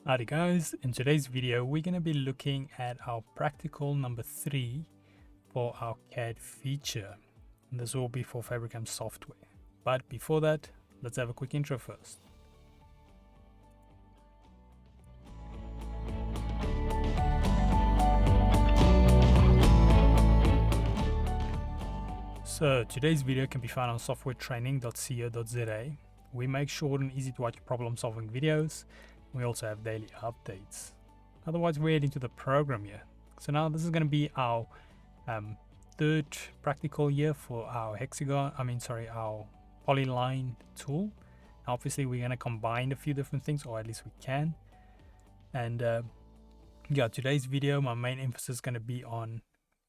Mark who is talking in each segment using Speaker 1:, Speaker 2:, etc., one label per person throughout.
Speaker 1: Alrighty guys, in today's video we're going to be looking at our practical number 3 for our CAD feature. And this will be for FabriCAM software. But before that, let's have a quick intro first. So today's video can be found on softwaretraining.co.za. We make short and easy to watch problem solving videos. We also have daily updates. Otherwise, we're heading to the program here. So now this is going to be our third practical year for our our Polyline tool. Obviously, we're going to combine a few different things, or at least we can. And yeah, today's video, my main emphasis is going to be on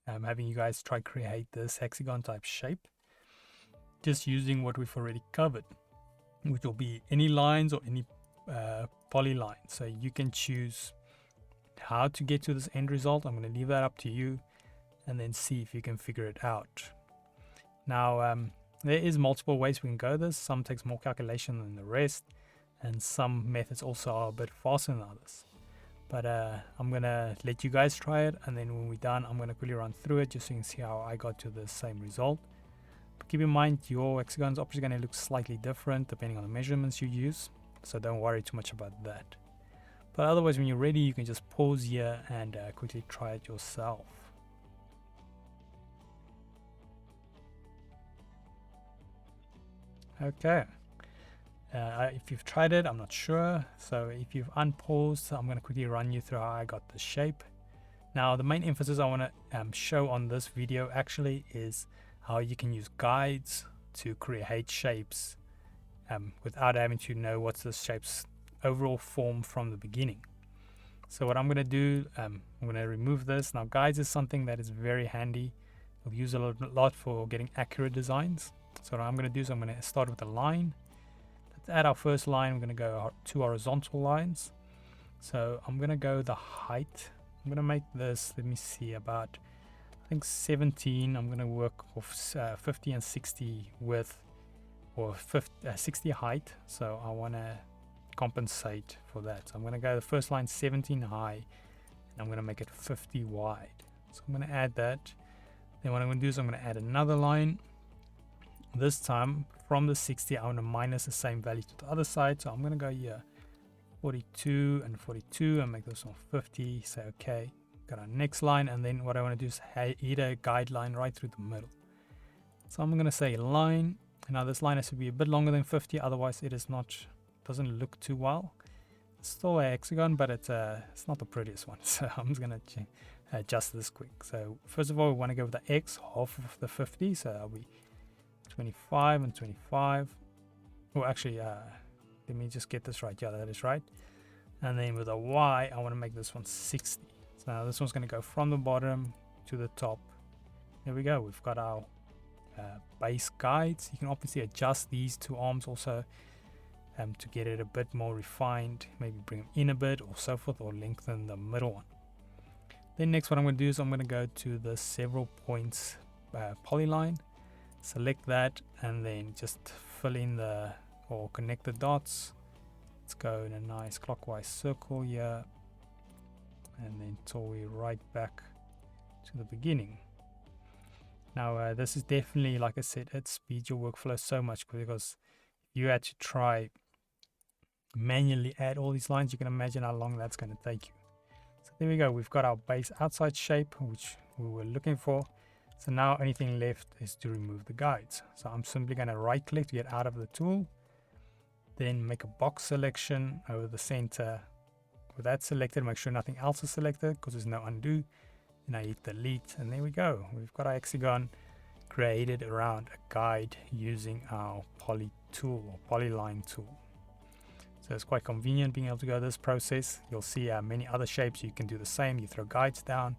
Speaker 1: having you guys try create this hexagon type shape, just using what we've already covered, which will be any lines or any polyline. So you can choose how to get to this end result. I'm going to leave that up to you and then see if you can figure it out. Now there is multiple ways we can go this. Some takes more calculation than the rest, and some methods also are a bit faster than others. But I'm going to let you guys try it, and then when we're done I'm going to quickly run through it just so you can see how I got to the same result. But keep in mind your hexagon is obviously going to look slightly different depending on the measurements you use, so don't worry too much about that. But otherwise, when you're ready, you can just pause here and quickly try it yourself. Okay, if you've tried it, I'm not sure. So if you've unpaused, I'm going to quickly run you through how I got the shape. Now the main emphasis I want to show on this video actually is how you can use guides to create shapes without having to know what's the shape's overall form from the beginning. So what I'm going to do, I'm going to remove this. Now guides is something that is very handy. We'll use a lot for getting accurate designs. So what I'm going to do is I'm going to start with a line. Let's add our first line. I'm going to go 2 horizontal lines. So I'm going to go the height. I'm going to make this, let me see, about I think 17. I'm going to work off 50 and 60 width, or 60 height. So I want to compensate for that. So I'm going to go the first line 17 high, and I'm going to make it 50 wide. So I'm going to add that. Then what I'm going to do is I'm going to add another line. This time from the 60 I want to minus the same value to the other side. So I'm going to go here 42 and 42 and make this one 50. Say okay. Got our next line, and then what I want to do is hit a guideline right through the middle. So I'm going to say line. Now this line has to be a bit longer than 50, otherwise it is not, doesn't look too well. It's still a hexagon, but it's not the prettiest one. So I'm just going to adjust this quick. So first of all, we want to go with the x, half of the 50. So that'll be 25 and 25. Oh, actually, let me just get this right. Yeah, that is right. And then with a y, I want to make this one 60. So now this one's going to go from the bottom to the top. There we go. We've got our base guides. You can obviously adjust these two arms also to get it a bit more refined. Maybe bring them in a bit or so forth, or lengthen the middle one. Then next, what I'm going to do is I'm going to go to the several points polyline. Select that and then just fill in or connect the dots. Let's go in a nice clockwise circle here, and then till we're right back to the beginning. Now this is definitely, like I said, it speeds your workflow so much, because if you had to try manually add all these lines, you can imagine how long that's going to take you. So there we go. We've got our base outside shape, which we were looking for. So now anything left is to remove the guides. So I'm simply going to right click to get out of the tool, then make a box selection over the center. With that selected, make sure nothing else is selected because there's no undo. Then I hit delete, and there we go. We've got our hexagon created around a guide using our poly tool or polyline tool. So it's quite convenient being able to go this process. You'll see many other shapes you can do the same. You throw guides down,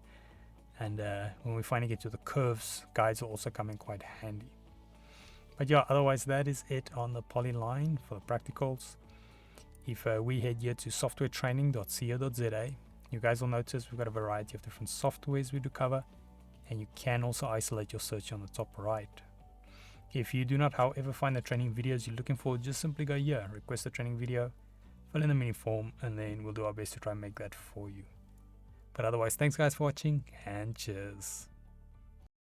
Speaker 1: and when we finally get to the curves, guides will also come in quite handy. But yeah, otherwise that is it on the Polyline for the practicals. If we head here to softwaretraining.co.za, you guys will notice we've got a variety of different softwares we do cover, and you can also isolate your search on the top right. If you do not, however, find the training videos you're looking for, just simply go here, request a training video, fill in the mini form, and then we'll do our best to try and make that for you. But otherwise, thanks guys for watching, and cheers.